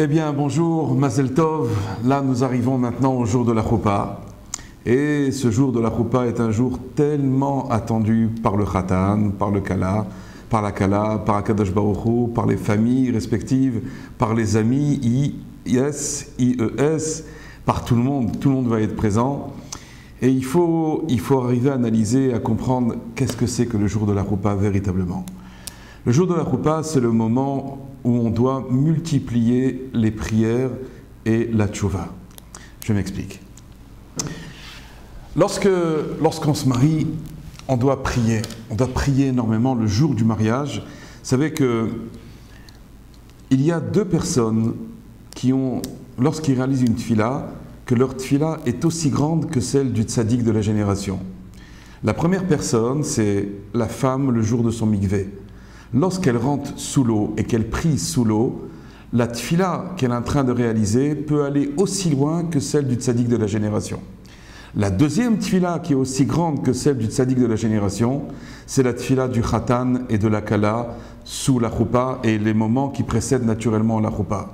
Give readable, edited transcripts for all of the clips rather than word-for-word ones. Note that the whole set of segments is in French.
Eh bien, bonjour, Mazel Tov. Là, nous arrivons maintenant au jour de la Choupa. Et ce jour de la Choupa est un jour tellement attendu par le Khatan, par le Kala, par la Kala, par Akadosh Baruch Hu, par les familles respectives, par les amis, IES, par tout le monde va être présent. Et il faut arriver à analyser, à comprendre qu'est-ce que c'est que le jour de la Choupa véritablement. Le jour de la Choupa, c'est le moment où on doit multiplier les prières et la tchouva. Je m'explique. Lorsqu'on se marie, on doit prier. On doit prier énormément le jour du mariage. Vous savez qu'il y a deux personnes qui ont, lorsqu'ils réalisent une tfila, que leur tfila est aussi grande que celle du tzaddik de la génération. La première personne, c'est la femme le jour de son mikvé. Lorsqu'elle rentre sous l'eau et qu'elle prie sous l'eau, la tfila qu'elle est en train de réaliser peut aller aussi loin que celle du tzaddik de la génération. La deuxième tfila qui est aussi grande que celle du tzaddik de la génération, c'est la tfila du khatan et de la kala sous la choupa et les moments qui précèdent naturellement la choupa.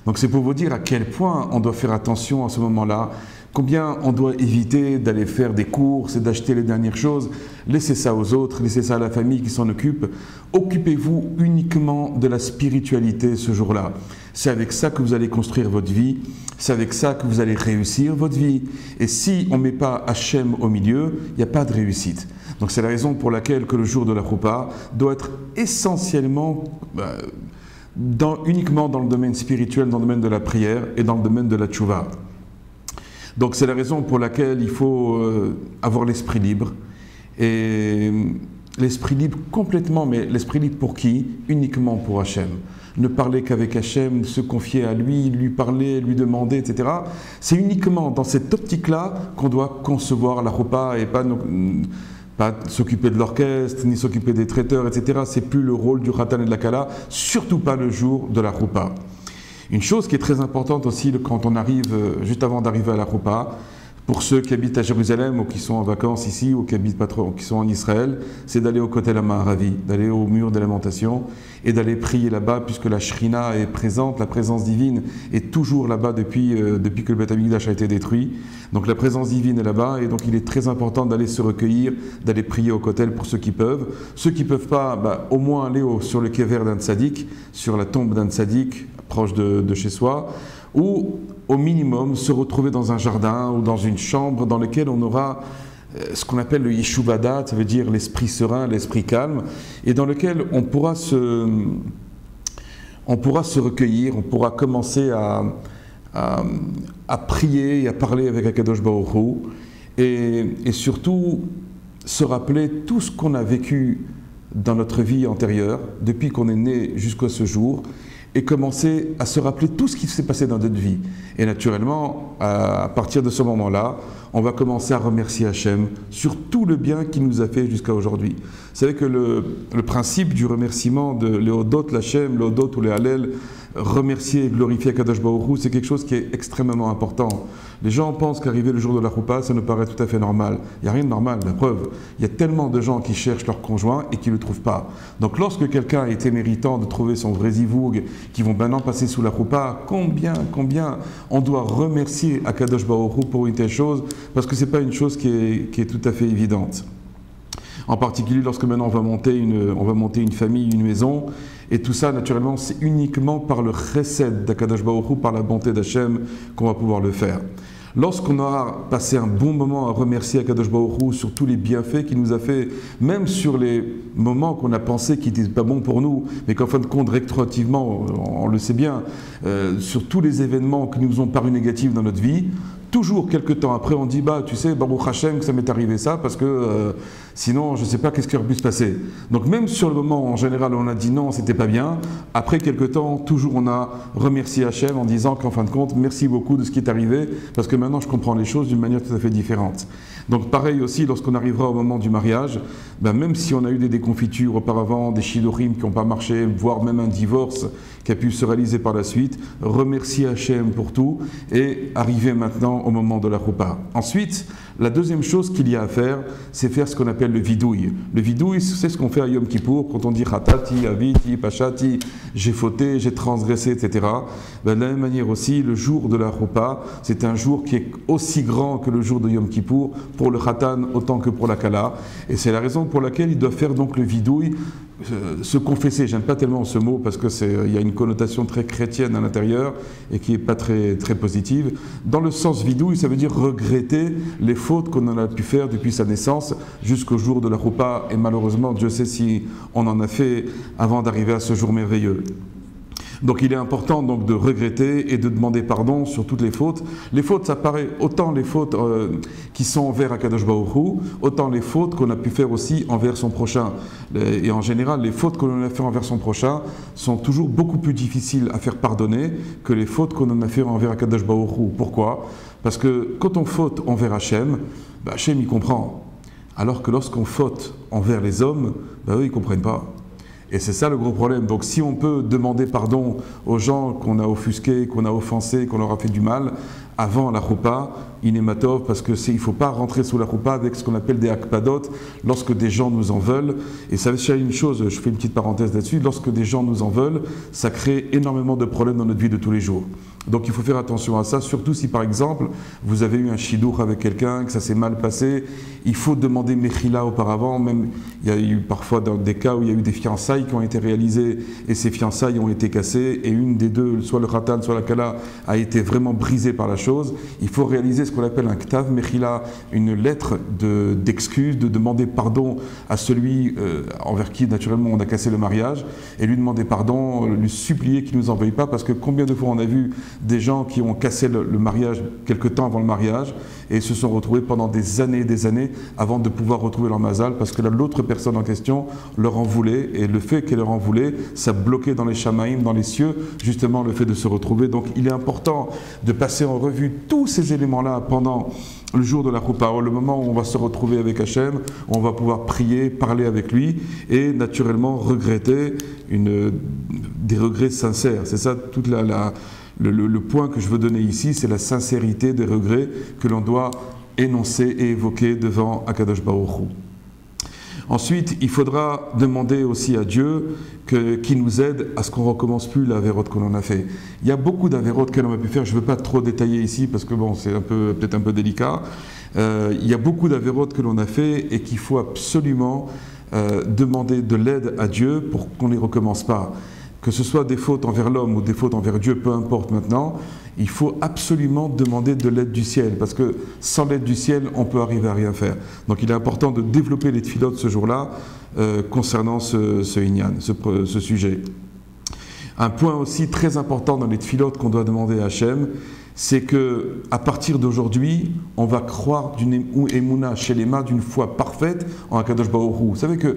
Donc c'est pour vous dire à quel point on doit faire attention à ce moment-là, combien on doit éviter d'aller faire des courses et d'acheter les dernières choses. Laissez ça aux autres, laissez ça à la famille qui s'en occupe. Occupez-vous uniquement de la spiritualité ce jour-là. C'est avec ça que vous allez construire votre vie, c'est avec ça que vous allez réussir votre vie. Et si on ne met pas Hachem au milieu, il n'y a pas de réussite. Donc c'est la raison pour laquelle que le jour de la Choupa doit être essentiellement uniquement dans le domaine spirituel, dans le domaine de la prière et dans le domaine de la tchouva. Donc c'est la raison pour laquelle il faut avoir l'esprit libre. Et l'esprit libre complètement, mais l'esprit libre pour qui? Uniquement pour Hachem. Ne parler qu'avec Hachem, se confier à lui parler, lui demander, etc. C'est uniquement dans cette optique-là qu'on doit concevoir la Choupa et pas s'occuper de l'orchestre, ni s'occuper des traiteurs, etc. C'est plus le rôle du Khatan et de la Kala, surtout pas le jour de la Choupa. Une chose qui est très importante aussi quand on arrive, juste avant d'arriver à la Choupa, pour ceux qui habitent à Jérusalem ou qui sont en vacances ici ou qui habitent pas trop, qui sont en Israël, c'est d'aller au Kotel HaMa'aravi, d'aller au mur des lamentations et d'aller prier là-bas puisque la Shrina est présente, la présence divine est toujours là-bas depuis que le Beth Amikdash a été détruit. Donc la présence divine est là-bas et donc il est très important d'aller se recueillir, d'aller prier au Kotel pour ceux qui peuvent. Ceux qui ne peuvent pas, au moins aller sur le kever d'un tzaddik, sur la tombe d'un tzaddik proche de chez soi, ou au minimum se retrouver dans un jardin ou dans une chambre dans laquelle on aura ce qu'on appelle le Yeshuvadat, ça veut dire l'esprit serein, l'esprit calme, et dans lequel on pourra se recueillir, on pourra commencer à prier et à parler avec Akadosh Baruch Hu, et surtout se rappeler tout ce qu'on a vécu dans notre vie antérieure, depuis qu'on est né jusqu'à ce jour, et commencer à se rappeler tout ce qui s'est passé dans notre vie. Et naturellement, à partir de ce moment-là, on va commencer à remercier Hachem sur tout le bien qu'il nous a fait jusqu'à aujourd'hui. Vous savez que le principe du remerciement de Léodot, l'Hachem, Léodot ou les Hallel, remercier et glorifier Akadosh Baruch Hu, c'est quelque chose qui est extrêmement important. Les gens pensent qu'arriver le jour de la Choupa, ça nous paraît tout à fait normal. Il n'y a rien de normal, la preuve. Il y a tellement de gens qui cherchent leur conjoint et qui ne le trouvent pas. Donc lorsque quelqu'un a été méritant de trouver son vrai zivoug, qui vont maintenant passer sous la Choupa, combien on doit remercier Akadosh Baruch Hu pour une telle chose, parce que ce n'est pas une chose qui est tout à fait évidente. En particulier lorsque maintenant on va monter une famille, une maison, et tout ça naturellement c'est uniquement par le chesed d'Akadosh Baruch Hu, par la bonté d'Hachem qu'on va pouvoir le faire. Lorsqu'on aura passé un bon moment à remercier Akadosh Baruch Hu sur tous les bienfaits qu'il nous a fait, même sur les moments qu'on a pensé qu'ils n'étaient pas bons pour nous, mais qu'en fin de compte, rétroactivement, on le sait bien, sur tous les événements qui nous ont paru négatifs dans notre vie, toujours quelques temps après, on dit, tu sais, Baruch Hashem, que ça m'est arrivé ça, parce que sinon, je ne sais pas qu'est-ce qui aurait pu se passer. Donc même sur le moment, en général, on a dit non, c'était pas bien, après quelques temps, toujours on a remercié Hachem en disant qu'en fin de compte, merci beaucoup de ce qui est arrivé, parce que maintenant, je comprends les choses d'une manière tout à fait différente. Donc pareil aussi, lorsqu'on arrivera au moment du mariage, même si on a eu des déconfitures auparavant, des shidorim qui n'ont pas marché, voire même un divorce qui a pu se réaliser par la suite, remercier Hachem pour tout et arriver maintenant au moment de la Choupa. Ensuite, La deuxième chose qu'il y a à faire, c'est faire ce qu'on appelle le vidouille. Le vidouille, c'est ce qu'on fait à Yom Kippour, quand on dit Khatati, Aviti, Pachati, j'ai fauté, j'ai transgressé, etc. Ben, de la même manière aussi, le jour de la Roupa, c'est un jour qui est aussi grand que le jour de Yom Kippour, pour le Khatan autant que pour la Kala. Et c'est la raison pour laquelle il doit faire donc le vidouille, se confesser. J'aime pas tellement ce mot parce qu'il y a une connotation très chrétienne à l'intérieur et qui n'est pas très positive. Dans le sens vidouille, ça veut dire regretter les fautes qu'on en a pu faire depuis sa naissance jusqu'au jour de la Roupa. Et malheureusement, Dieu sait si on en a fait avant d'arriver à ce jour merveilleux. Donc il est important donc de regretter et de demander pardon sur toutes les fautes. Les fautes, ça paraît autant les fautes qui sont envers Akadosh Baruch Hu, autant les fautes qu'on a pu faire aussi envers son prochain. Et en général, les fautes qu'on a fait envers son prochain sont toujours beaucoup plus difficiles à faire pardonner que les fautes qu'on en a fait envers Akadosh Baruch Hu. Pourquoi? Parce que quand on faute envers Hachem, Hachem il comprend. Alors que lorsqu'on faute envers les hommes, eux ils ne comprennent pas. Et c'est ça le gros problème. Donc si on peut demander pardon aux gens qu'on a offusqués, qu'on a offensés, qu'on leur a fait du mal, avant la Roupa, inématov, parce qu'il ne faut pas rentrer sous la Roupa avec ce qu'on appelle des akpadot, lorsque des gens nous en veulent. Et ça veut une chose, je fais une petite parenthèse là-dessus, lorsque des gens nous en veulent, ça crée énormément de problèmes dans notre vie de tous les jours. Donc il faut faire attention à ça, surtout si par exemple, vous avez eu un shidour avec quelqu'un, que ça s'est mal passé, il faut demander mechila auparavant, même il y a eu parfois dans des cas où il y a eu des fiançailles qui ont été réalisées et ces fiançailles ont été cassées et une des deux, soit le khatan, soit la kala, a été vraiment brisée par la chose. Il faut réaliser ce qu'on appelle un ktav mechila, une lettre d'excuse, de demander pardon à celui envers qui naturellement on a cassé le mariage et lui demander pardon, lui supplier qu'il ne nous en veuille pas, parce que combien de fois on a vu des gens qui ont cassé le mariage quelque temps avant le mariage et se sont retrouvés pendant des années avant de pouvoir retrouver leur mazal parce que l'autre personne en question leur en voulait et le fait qu'elle leur en voulait, ça bloquait dans les shamaïm, dans les cieux, justement le fait de se retrouver. Donc il est important de passer en revue tous ces éléments-là pendant le jour de la Roupa, le moment où on va se retrouver avec Hachem, on va pouvoir prier, parler avec lui et naturellement regretter des regrets sincères. C'est ça toute le point que je veux donner ici, c'est la sincérité des regrets que l'on doit énoncer et évoquer devant Akadosh Baruch Hu. Ensuite, il faudra demander aussi à Dieu qu'il nous aide à ce qu'on ne recommence plus l'avérote que l'on a fait. Il y a beaucoup d'avérotes que l'on a pu faire, je ne veux pas trop détailler ici parce que bon, c'est peut-être un peu délicat. Il y a beaucoup d'avérotes que l'on a fait et qu'il faut absolument demander de l'aide à Dieu pour qu'on ne les recommence pas. Que ce soit des fautes envers l'homme ou des fautes envers Dieu, peu importe maintenant, il faut absolument demander de l'aide du ciel, parce que sans l'aide du ciel, on peut arriver à rien faire. Donc il est important de développer les tfilotes ce jour-là concernant ce sujet. Un point aussi très important dans les tfilotes qu'on doit demander à Hachem, c'est que à partir d'aujourd'hui, on va croire d'une émouna chez les mains d'une foi parfaite en Akadosh Baruch Hu. Vous savez que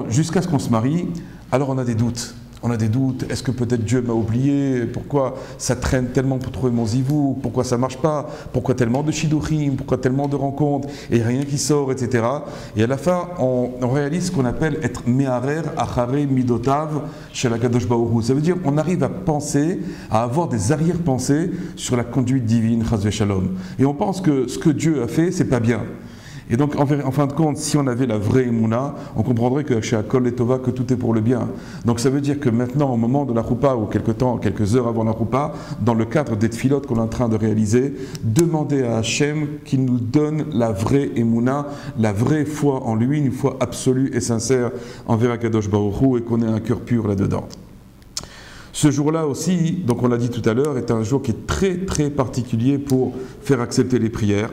jusqu'à ce qu'on se marie, alors on a des doutes. On a des doutes, est-ce que peut-être Dieu m'a oublié? Pourquoi ça traîne tellement pour trouver mon zivou? Pourquoi ça ne marche pas? Pourquoi tellement de shidurim? Pourquoi tellement de rencontres? Et rien qui sort, etc. Et à la fin, on réalise ce qu'on appelle être me'arer achare midotav chez la Kadosh Baruch Hu. Ça veut dire qu'on arrive à penser, à avoir des arrière-pensées sur la conduite divine, chas v'shalom. Et on pense que ce que Dieu a fait, c'est pas bien. Et donc, en fin de compte, si on avait la vraie Emouna, on comprendrait que chez Akol et Tova, que tout est pour le bien. Donc ça veut dire que maintenant, au moment de la Roupa, ou quelques heures avant la Roupa, dans le cadre des tfilotes qu'on est en train de réaliser, demander à Hachem qu'il nous donne la vraie Emouna, la vraie foi en lui, une foi absolue et sincère envers Akadosh Baruch Hu, et qu'on ait un cœur pur là-dedans. Ce jour-là aussi, donc on l'a dit tout à l'heure, est un jour qui est très particulier pour faire accepter les prières.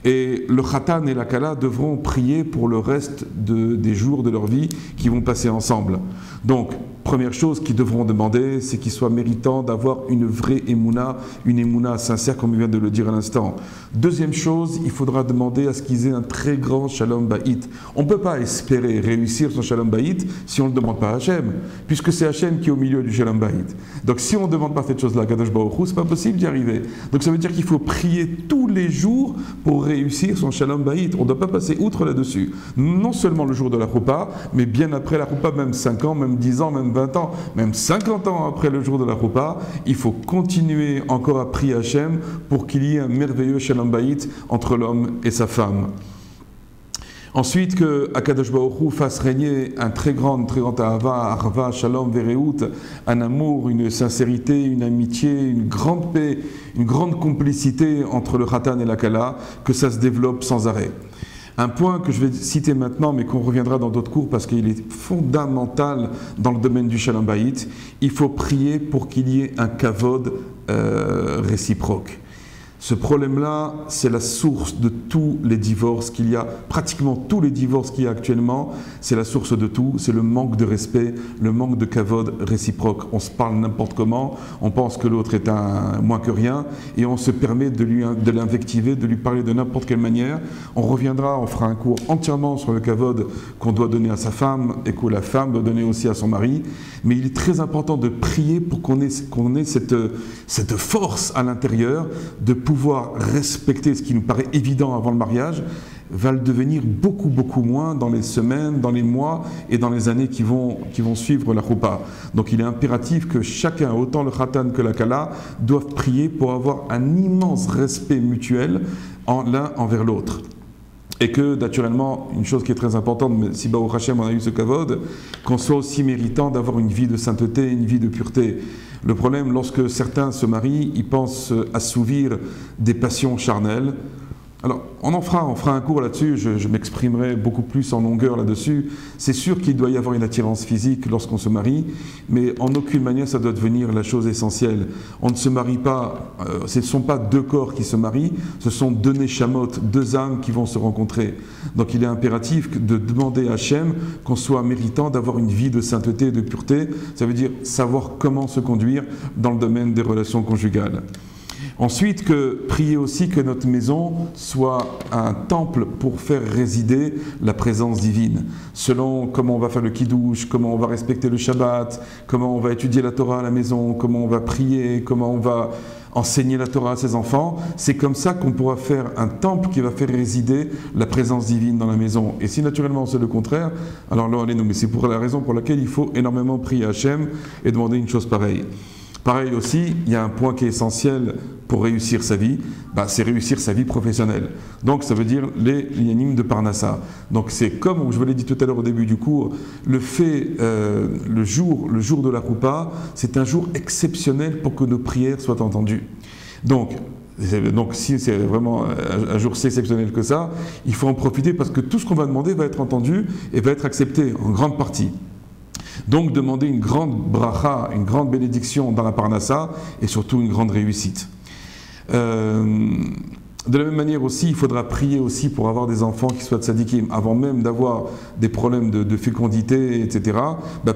Et le Khatan et la Kala devront prier pour le reste des jours de leur vie qui vont passer ensemble. Donc, première chose qu'ils devront demander, c'est qu'ils soient méritants d'avoir une vraie émouna, une émouna sincère, comme il vient de le dire à l'instant. Deuxième chose, il faudra demander à ce qu'ils aient un très grand shalom baït. On ne peut pas espérer réussir son shalom baït si on ne le demande pas à Hachem, puisque c'est Hachem qui est au milieu du shalom baït. Donc si on ne demande pas cette chose-là à Kadosh Baruch Hu, c'est pas possible d'y arriver. Donc ça veut dire qu'il faut prier tous les jours pour réussir son Shalom Bayit. On ne doit pas passer outre là-dessus. Non seulement le jour de la Choupa, mais bien après la Choupa, même 5 ans, même 10 ans, même 20 ans, même 50 ans après le jour de la Choupa, il faut continuer encore à prier Hachem pour qu'il y ait un merveilleux Shalom Bayit entre l'homme et sa femme. Ensuite, que Akadosh Baruch Hu fasse régner un très grand ahava, arva, shalom, vereut, un amour, une sincérité, une amitié, une grande paix, une grande complicité entre le Khatan et la Kala, que ça se développe sans arrêt. Un point que je vais citer maintenant, mais qu'on reviendra dans d'autres cours parce qu'il est fondamental dans le domaine du Shalom Bayit, il faut prier pour qu'il y ait un kavod réciproque. Ce problème-là, c'est la source de tous les divorces qu'il y a, pratiquement tous les divorces qu'il y a actuellement, c'est la source de tout, c'est le manque de respect, le manque de kavod réciproque. On se parle n'importe comment, on pense que l'autre est moins que rien, et on se permet de l'invectiver, de lui parler de n'importe quelle manière. On reviendra, on fera un cours entièrement sur le kavod qu'on doit donner à sa femme, et que la femme doit donner aussi à son mari, mais il est très important de prier pour qu'on ait cette force à l'intérieur de pouvoir respecter ce qui nous paraît évident avant le mariage, va le devenir beaucoup moins dans les semaines, dans les mois et dans les années qui vont suivre la Choupa. Donc il est impératif que chacun, autant le Khatan que la Kala, doivent prier pour avoir un immense respect mutuel l'un envers l'autre. Et que, naturellement, une chose qui est très importante, mais si Baruch Hashem on a eu ce kavod, qu'on soit aussi méritant d'avoir une vie de sainteté, une vie de pureté. Le problème, lorsque certains se marient, ils pensent assouvir des passions charnelles. Alors, on fera un cours là-dessus, je m'exprimerai beaucoup plus en longueur là-dessus. C'est sûr qu'il doit y avoir une attirance physique lorsqu'on se marie, mais en aucune manière ça doit devenir la chose essentielle. On ne se marie pas, ce ne sont pas deux corps qui se marient, ce sont deux neshamot, deux âmes qui vont se rencontrer. Donc il est impératif de demander à Hachem qu'on soit méritant d'avoir une vie de sainteté et de pureté. Ça veut dire savoir comment se conduire dans le domaine des relations conjugales. Ensuite, prier aussi que notre maison soit un temple pour faire résider la présence divine. Selon comment on va faire le kiddush, comment on va respecter le Shabbat, comment on va étudier la Torah à la maison, comment on va prier, comment on va enseigner la Torah à ses enfants, c'est comme ça qu'on pourra faire un temple qui va faire résider la présence divine dans la maison. Et si naturellement c'est le contraire, alors là, allez-nous. Mais c'est pour la raison pour laquelle il faut énormément prier à Hachem et demander une chose pareille. Pareil aussi, il y a un point qui est essentiel pour réussir sa vie, c'est réussir sa vie professionnelle. Donc ça veut dire les yanim de Parnassa. Donc c'est comme je vous l'ai dit tout à l'heure au début du cours, le jour de la Choupa, c'est un jour exceptionnel pour que nos prières soient entendues. Donc si c'est vraiment un jour si exceptionnel que ça, il faut en profiter parce que tout ce qu'on va demander va être entendu et va être accepté en grande partie. Donc demander une grande bracha, une grande bénédiction dans la Parnassa et surtout une grande réussite. De la même manière aussi, il faudra prier aussi pour avoir des enfants qui soient tzadikim. Avant même d'avoir des problèmes de fécondité, etc.,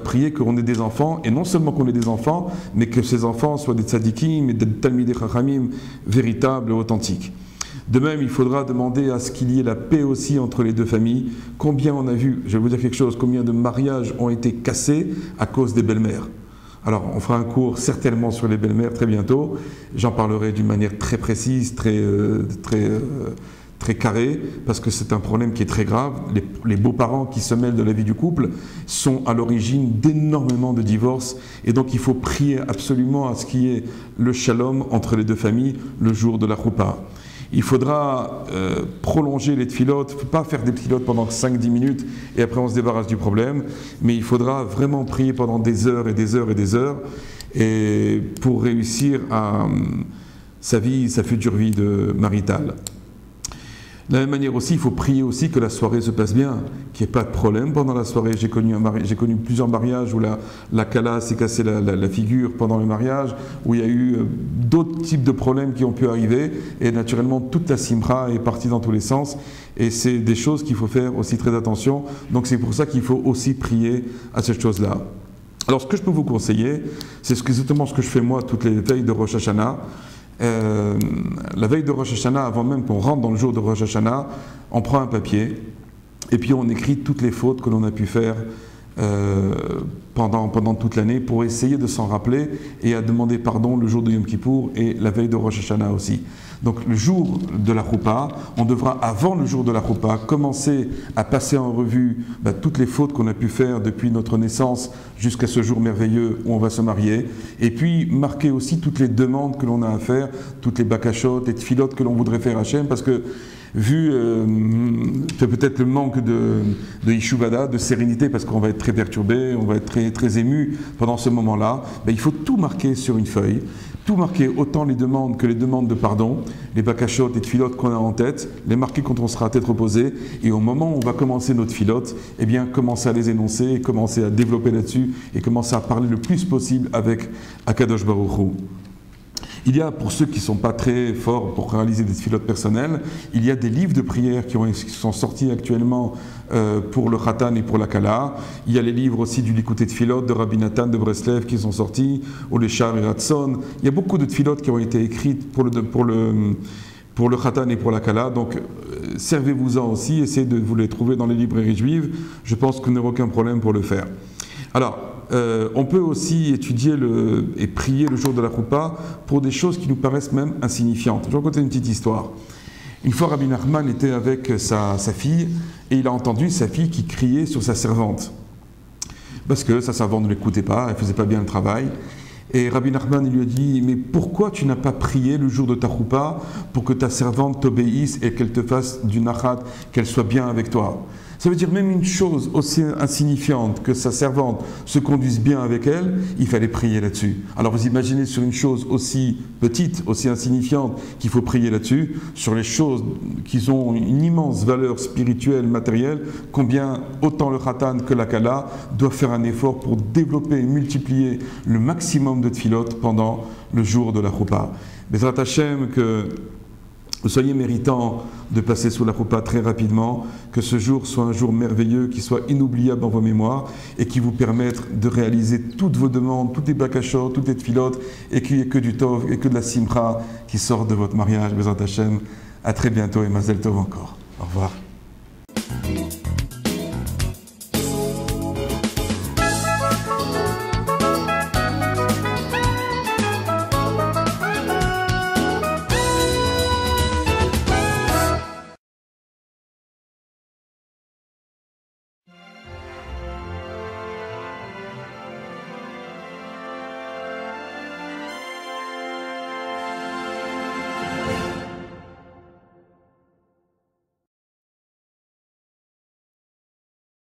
prier qu'on ait des enfants, et non seulement qu'on ait des enfants, mais que ces enfants soient des tzadikim et des talmidei chachamim véritables et authentiques. De même, il faudra demander à ce qu'il y ait la paix aussi entre les deux familles. Combien on a vu, je vais vous dire quelque chose, combien de mariages ont été cassés à cause des belles-mères. Alors, on fera un cours certainement sur les belles-mères très bientôt. J'en parlerai d'une manière très précise, très carrée, parce que c'est un problème qui est très grave. Les beaux-parents qui se mêlent de la vie du couple sont à l'origine d'énormément de divorces. Et donc, il faut prier absolument à ce qu'il y ait le shalom entre les deux familles le jour de la Choupa. Il faudra prolonger les tfilotes, il ne faut pas faire des tfilotes pendant 5-10 minutes et après on se débarrasse du problème, mais il faudra vraiment prier pendant des heures et des heures et des heures et pour réussir à sa future vie maritale. De la même manière aussi, il faut prier aussi que la soirée se passe bien, qu'il n'y ait pas de problème pendant la soirée. J'ai connu plusieurs mariages où la Kala s'est cassée la figure pendant le mariage, où il y a eu d'autres types de problèmes qui ont pu arriver, et naturellement toute la simra est partie dans tous les sens, et c'est des choses qu'il faut faire aussi très attention, donc c'est pour ça qu'il faut aussi prier à cette chose-là. Alors ce que je peux vous conseiller, c'est exactement ce que je fais moi toutes les veilles de Rosh Hashanah. La veille de Rosh Hashanah, avant même qu'on rentre dans le jour de Rosh Hashanah, on prend un papier et puis on écrit toutes les fautes que l'on a pu faire pendant toute l'année pour essayer de s'en rappeler et à demander pardon le jour de Yom Kippour et la veille de Rosh Hashanah aussi. Donc le jour de la Choupa, on devra avant le jour de la Choupa commencer à passer en revue toutes les fautes qu'on a pu faire depuis notre naissance jusqu'à ce jour merveilleux où on va se marier, et puis marquer aussi toutes les demandes que l'on a à faire, toutes les bakashot, les tfilotes que l'on voudrait faire à Hachem, parce que vu peut-être le manque de Yeshuvada, de sérénité, parce qu'on va être très perturbé, on va être très, très ému pendant ce moment-là, il faut tout marquer sur une feuille, tout marquer, autant les demandes que les demandes de pardon, les bakashot et tfilotes qu'on a en tête, les marquer quand on sera à tête reposée, et au moment où on va commencer notre filote, eh bien commencer à les énoncer, et commencer à développer là-dessus, et commencer à parler le plus possible avec Akadosh Baruch Hu. Il y a, pour ceux qui ne sont pas très forts pour réaliser des tfilotes personnelles, il y a des livres de prières qui sont sortis actuellement pour le Khatan et pour la Kala. Il y a les livres aussi du Likutei Tfilot de Rabbi Nathan de Breslev qui sont sortis, ou les Sha'ar Ratson. Il y a beaucoup de tfilotes qui ont été écrites pour le Khatan et pour la Kala, donc servez-vous-en aussi, essayez de vous les trouver dans les librairies juives. Je pense que vous n'aurez aucun problème pour le faire. Alors, on peut aussi étudier et prier le jour de la Choupa pour des choses qui nous paraissent même insignifiantes. Je vais raconter une petite histoire. Une fois, Rabbi Nachman était avec sa fille et il a entendu sa fille qui criait sur sa servante. Parce que sa servante ne l'écoutait pas, elle ne faisait pas bien le travail. Et Rabbi Nachman il lui a dit « Mais pourquoi tu n'as pas prié le jour de ta Choupa pour que ta servante t'obéisse et qu'elle te fasse du nachat, qu'elle soit bien avec toi ?» Ça veut dire même une chose aussi insignifiante que sa servante se conduise bien avec elle, il fallait prier là-dessus. Alors vous imaginez sur une chose aussi petite, aussi insignifiante qu'il faut prier là-dessus, sur les choses qui ont une immense valeur spirituelle, matérielle, combien autant le Khatan que la Kala doivent faire un effort pour développer et multiplier le maximum de tfilot pendant le jour de la Choupa. Bezrat Hashem, que vous soyez méritants de passer sous la Choupa très rapidement, que ce jour soit un jour merveilleux, qui soit inoubliable dans vos mémoires et qui vous permette de réaliser toutes vos demandes, toutes les bakashot, toutes les tfilotes, et qu'il n'y ait que du tov et que de la simcha qui sort de votre mariage. Bezrat Hashem, à très bientôt et mazel tov encore. Au revoir.